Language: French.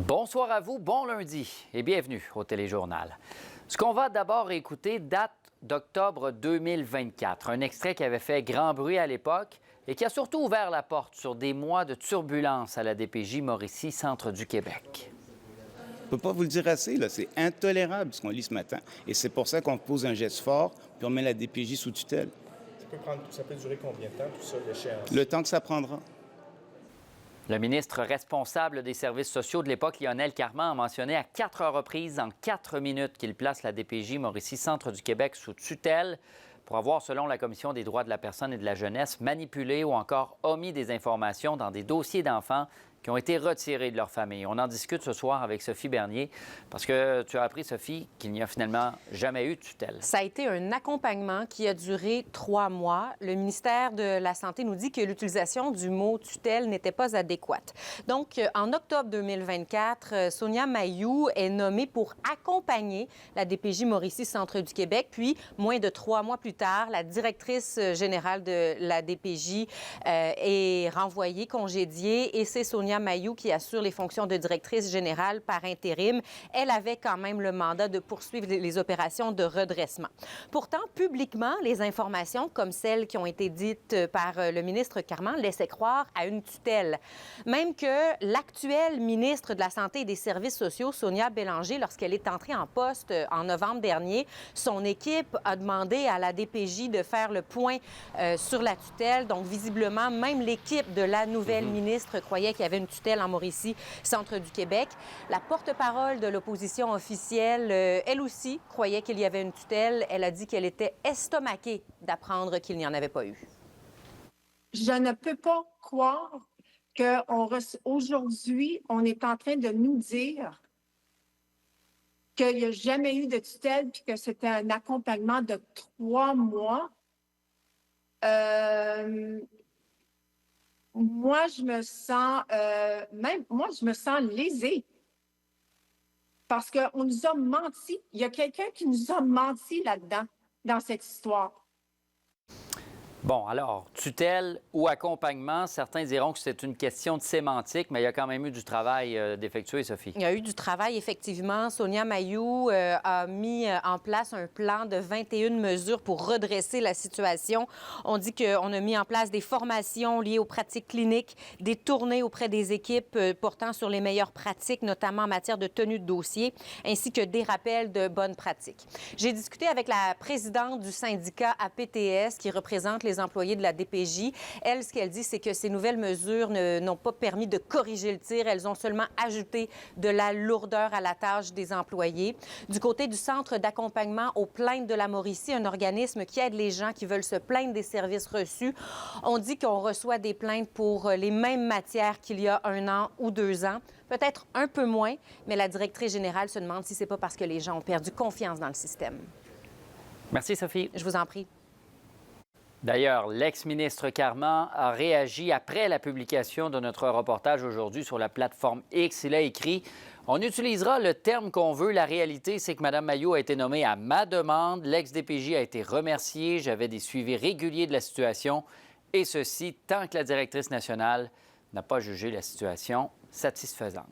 Bonsoir à vous, bon lundi et bienvenue au Téléjournal. Ce qu'on va d'abord écouter date d'octobre 2024, un extrait qui avait fait grand bruit à l'époque et qui a surtout ouvert la porte sur des mois de turbulence à la DPJ Mauricie, centre du Québec. Je ne peux pas vous le dire assez, là, c'est intolérable ce qu'on lit ce matin. Et c'est pour ça qu'on pose un geste fort, puis on met la DPJ sous tutelle. Ça peut durer combien de temps, tout ça, l'échéance? Le temps que ça prendra. Le ministre responsable des services sociaux de l'époque, Lionel Carman, a mentionné à 4 reprises en 4 minutes qu'il place la DPJ Mauricie, centre du Québec, sous tutelle pour avoir, selon la Commission des droits de la personne et de la jeunesse, manipulé ou encore omis des informations dans des dossiers d'enfants qui ont été retirés de leur famille. On en discute ce soir avec Sophie Bernier, parce que tu as appris, Sophie, qu'il n'y a finalement jamais eu de tutelle. Ça a été un accompagnement qui a duré 3 mois. Le ministère de la Santé nous dit que l'utilisation du mot tutelle n'était pas adéquate. Donc, en octobre 2024, Sonia Mailloux est nommée pour accompagner la DPJ Mauricie, centre du Québec. Puis, moins de 3 mois plus tard, la directrice générale de la DPJ est renvoyée, congédiée, et c'est Sonia Mailloux qui assure les fonctions de directrice générale par intérim. Elle avait quand même le mandat de poursuivre les opérations de redressement. Pourtant, publiquement, les informations, comme celles qui ont été dites par le ministre Carman, laissaient croire à une tutelle. Même que l'actuelle ministre de la Santé et des Services sociaux, Sonia Bélanger, lorsqu'elle est entrée en poste en novembre dernier, son équipe a demandé à la DPJ de faire le point sur la tutelle. Donc, visiblement, même l'équipe de la nouvelle ministre croyait qu'il y avait une tutelle en Mauricie, centre du Québec. La porte-parole de l'opposition officielle, elle aussi, croyait qu'il y avait une tutelle. Elle a dit qu'elle était estomaquée d'apprendre qu'il n'y en avait pas eu. Je ne peux pas croire qu'aujourd'hui, on est en train de nous dire qu'il n'y a jamais eu de tutelle puis que c'était un accompagnement de 3 mois. Moi, je me sens lésée parce qu'on nous a menti. Il y a quelqu'un qui nous a menti là-dedans, dans cette histoire. Bon, alors, tutelle ou accompagnement, certains diront que c'est une question de sémantique, mais il y a quand même eu du travail d'effectuer, Sophie. Il y a eu du travail, effectivement. Sonia Mailloux a mis en place un plan de 21 mesures pour redresser la situation. On dit qu'on a mis en place des formations liées aux pratiques cliniques, des tournées auprès des équipes portant sur les meilleures pratiques, notamment en matière de tenue de dossier, ainsi que des rappels de bonnes pratiques. J'ai discuté avec la présidente du syndicat APTS qui représente les employés de la DPJ. Elle, ce qu'elle dit, c'est que ces nouvelles mesures n'ont pas permis de corriger le tir. Elles ont seulement ajouté de la lourdeur à la tâche des employés. Du côté du Centre d'accompagnement aux plaintes de la Mauricie, un organisme qui aide les gens qui veulent se plaindre des services reçus, on dit qu'on reçoit des plaintes pour les mêmes matières qu'il y a 1 an ou 2 ans. Peut-être un peu moins, mais la directrice générale se demande si c'est pas parce que les gens ont perdu confiance dans le système. Merci, Sophie. Je vous en prie. D'ailleurs, l'ex-ministre Carman a réagi après la publication de notre reportage aujourd'hui sur la plateforme X. Il a écrit « On utilisera le terme qu'on veut. La réalité, c'est que Mme Mailloux a été nommée à ma demande. L'ex-DPJ a été remerciée. J'avais des suivis réguliers de la situation. Et ceci tant que la directrice nationale n'a pas jugé la situation satisfaisante. »